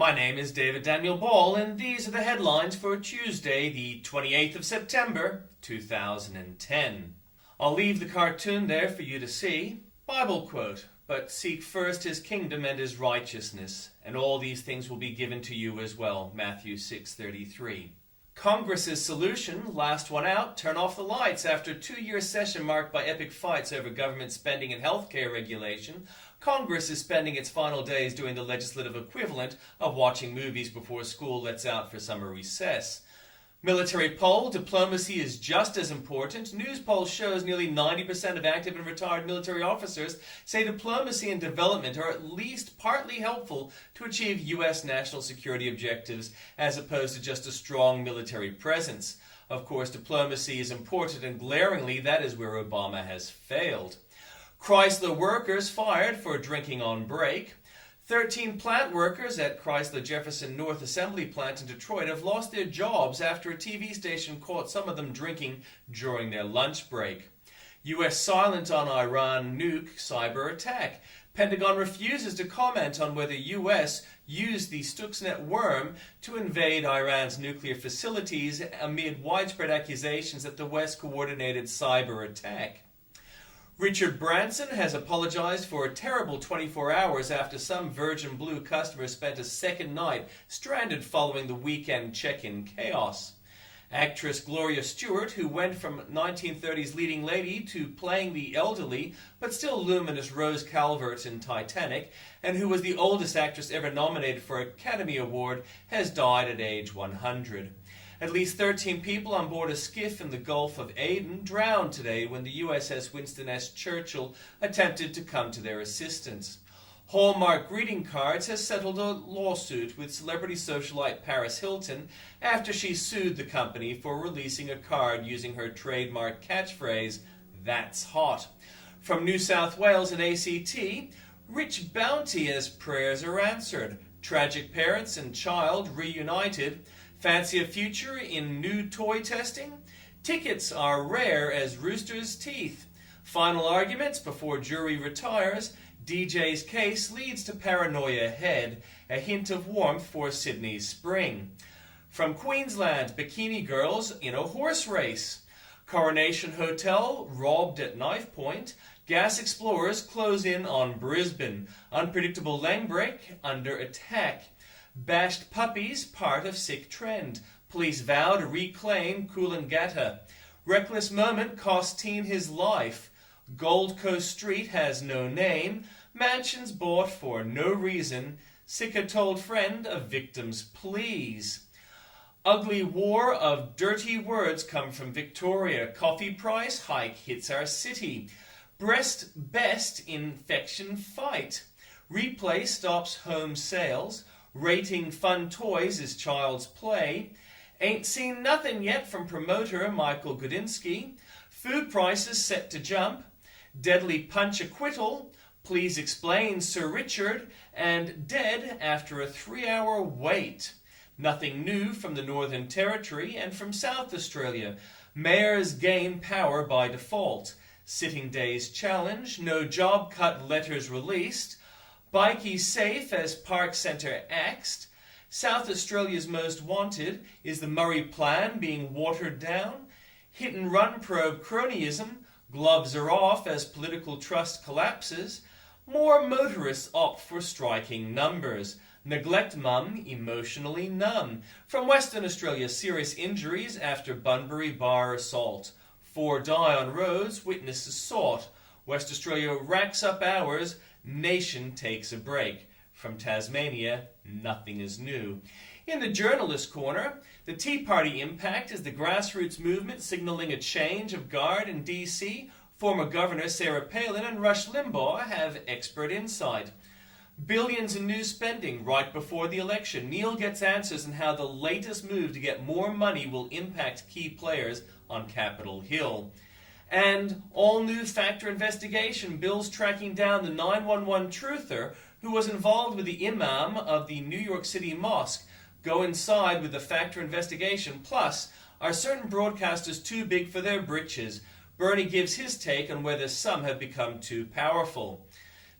My name is David Daniel Ball, and these are the headlines for Tuesday, the 28th of September, 2010. I'll leave the cartoon there for you to see. Bible quote, "But seek first his kingdom and his righteousness, and all these things will be given to you as well." Matthew 6:33. Congress's solution, last one out, turn off the lights. After a 2-year session marked by epic fights over government spending and healthcare regulation, Congress is spending its final days doing the legislative equivalent of watching movies before school lets out for summer recess. Military poll, diplomacy is just as important. News polls shows nearly 90% of active and retired military officers say diplomacy and development are at least partly helpful to achieve U.S. national security objectives as opposed to just a strong military presence. Of course, diplomacy is important, and glaringly that is where Obama has failed. Chrysler workers fired for drinking on break. 13 plant workers at Chrysler Jefferson North Assembly Plant in Detroit have lost their jobs after a TV station caught some of them drinking during their lunch break. U.S. silent on Iran nuke cyber attack. Pentagon refuses to comment on whether U.S. used the Stuxnet worm to invade Iran's nuclear facilities amid widespread accusations that the West coordinated cyber attack. Richard Branson has apologized for a terrible 24 hours after some Virgin Blue customers spent a second night stranded following the weekend check-in chaos. Actress Gloria Stewart, who went from 1930s leading lady to playing the elderly but still luminous Rose Calvert in Titanic, and who was the oldest actress ever nominated for an Academy Award, has died at age 100. At least 13 people on board a skiff in the Gulf of Aden drowned today when the USS Winston S. Churchill attempted to come to their assistance. Hallmark Greeting Cards has settled a lawsuit with celebrity socialite Paris Hilton after she sued the company for releasing a card using her trademark catchphrase, "That's hot." From New South Wales and ACT, Rich Bounty prayers are answered. Tragic parents and child reunited. Fancy a future in new toy testing? Tickets are rare as roosters' teeth. Final arguments before jury retires. DJ's case leads to paranoia ahead. A hint of warmth for Sydney's spring. From Queensland, bikini girls in a horse race. Coronation Hotel robbed at knife point. Gas explorers close in on Brisbane. Unpredictable lane break under attack. Bashed puppies, part of sick trend. Police vow to reclaim Coolangatta. Reckless moment cost teen his life. Gold Coast Street has no name. Mansions bought for no reason. Sicker told friend of victim's pleas. Ugly war of dirty words come from Victoria. Coffee price hike hits our city. Breast best infection fight. Replay stops home sales. Rating fun toys is child's play. Ain't seen nothing yet from promoter Michael Gudinski. Food prices set to jump. Deadly punch acquittal. Please explain Sir Richard. And dead after a 3-hour wait. Nothing new from the Northern Territory and from South Australia. Mayors gain power by default. Sitting days challenge. No job cut letters released. Bikie safe as Park Centre axed. South Australia's most wanted. Is the Murray Plan being watered down? Hit and run probe cronyism. Gloves are off as political trust collapses. More motorists opt for striking numbers. Neglect mum emotionally numb. From Western Australia, serious injuries after Bunbury bar assault. 4 die on roads, witnesses sought. West Australia racks up hours. Nation takes a break. From Tasmania, nothing is new. In the Journalist Corner, the Tea Party impact is the grassroots movement signaling a change of guard in D.C. Former Governor Sarah Palin and Rush Limbaugh have expert insight. Billions in new spending right before the election. Neil gets answers on how the latest move to get more money will impact key players on Capitol Hill. And all-new factor investigation. Bill's tracking down the 911 truther who was involved with the imam of the New York City mosque. Go inside with the factor investigation. Plus, are certain broadcasters too big for their britches? Bernie gives his take on whether some have become too powerful.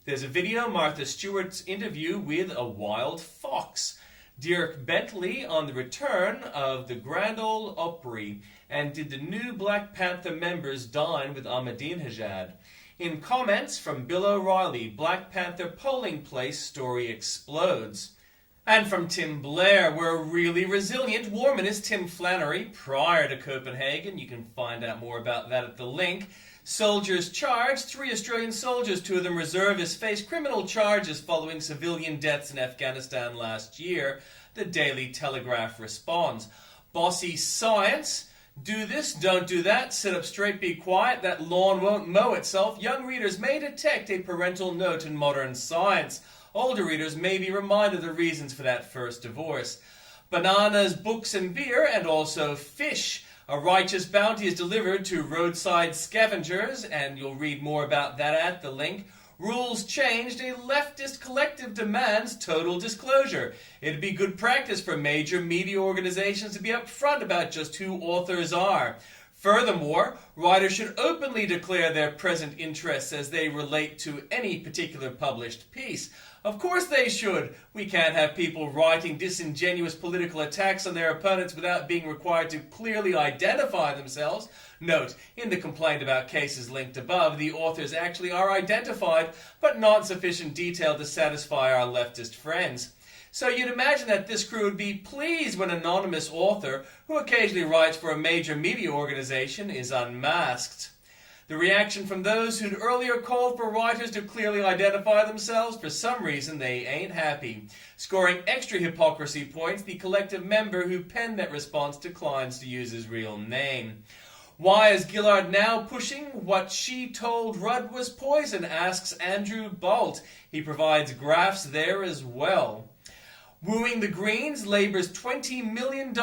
There's a video, Martha Stewart's interview with a wild fox. Dirk Bentley on the return of the Grand Ole Opry, and did the new Black Panther members dine with Ahmadinejad? In comments from Bill O'Reilly, Black Panther polling place story explodes. And from Tim Blair, we're really resilient. Warmanist Tim Flannery, prior to Copenhagen. You can find out more about that at the link. Soldiers charged. 3 Australian soldiers, 2 of them reservists, face criminal charges following civilian deaths in Afghanistan last year. The Daily Telegraph responds. Bossy science. Do this, don't do that, sit up straight, be quiet, that lawn won't mow itself. Young readers may detect a parental note in modern science. Older readers may be reminded of the reasons for that first divorce. Bananas, books and beer, and also fish. A righteous bounty is delivered to roadside scavengers, and you'll read more about that at the link. Rules changed. A leftist collective demands total disclosure. It'd be good practice for major media organizations to be upfront about just who authors are. Furthermore, writers should openly declare their present interests as they relate to any particular published piece. Of course they should. We can't have people writing disingenuous political attacks on their opponents without being required to clearly identify themselves. Note, in the complaint about cases linked above, the authors actually are identified, but not in sufficient detail to satisfy our leftist friends. So you'd imagine that this crew would be pleased when an anonymous author, who occasionally writes for a major media organization, is unmasked. The reaction from those who'd earlier called for writers to clearly identify themselves, for some reason they ain't happy. Scoring extra hypocrisy points, the collective member who penned that response declines to use his real name. Why is Gillard now pushing what she told Rudd was poison, asks Andrew Bolt. He provides graphs there as well. Wooing the Greens, Labour's $20 million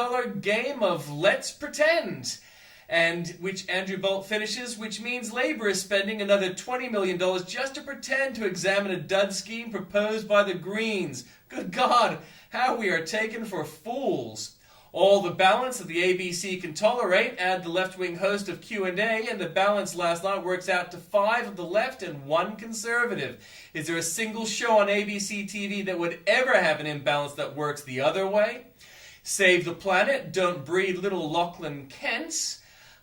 game of let's pretend. And which Andrew Bolt finishes, which means Labour is spending another $20 million just to pretend to examine a dud scheme proposed by the Greens. Good God, how we are taken for fools. All the balance that the ABC can tolerate, add the left-wing host of Q&A, and the balance last night works out to 5 of the left and 1 conservative. Is there a single show on ABC TV that would ever have an imbalance that works the other way? Save the planet, don't breed little Lachlan Kents.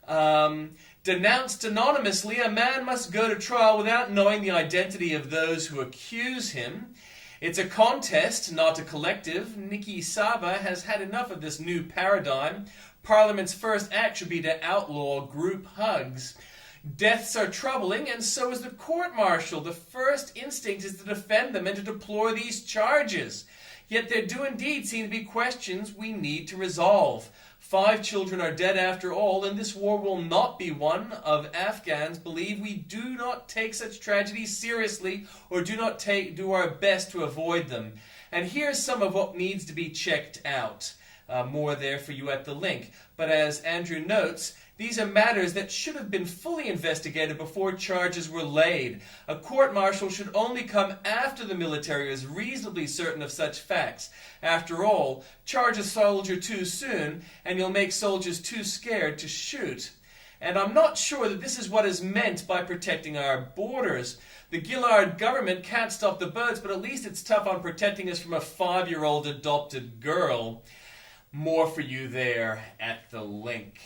Denounced anonymously, a man must go to trial without knowing the identity of those who accuse him. It's a contest, not a collective. Nikki Saba has had enough of this new paradigm. Parliament's first act should be to outlaw group hugs. Deaths are troubling, and so is the court-martial. The first instinct is to defend them and to deplore these charges. Yet there do indeed seem to be questions we need to resolve. 5 children are dead after all, and this war will not be one of Afghans believe we do not take such tragedies seriously or do not do our best to avoid them. And here's some of what needs to be checked out. More there for you at the link. But as Andrew notes, these are matters that should have been fully investigated before charges were laid. A court-martial should only come after the military is reasonably certain of such facts. After all, charge a soldier too soon, and you'll make soldiers too scared to shoot. And I'm not sure that this is what is meant by protecting our borders. The Gillard government can't stop the boats, but at least it's tough on protecting us from a 5-year-old adopted girl. More for you there at the link.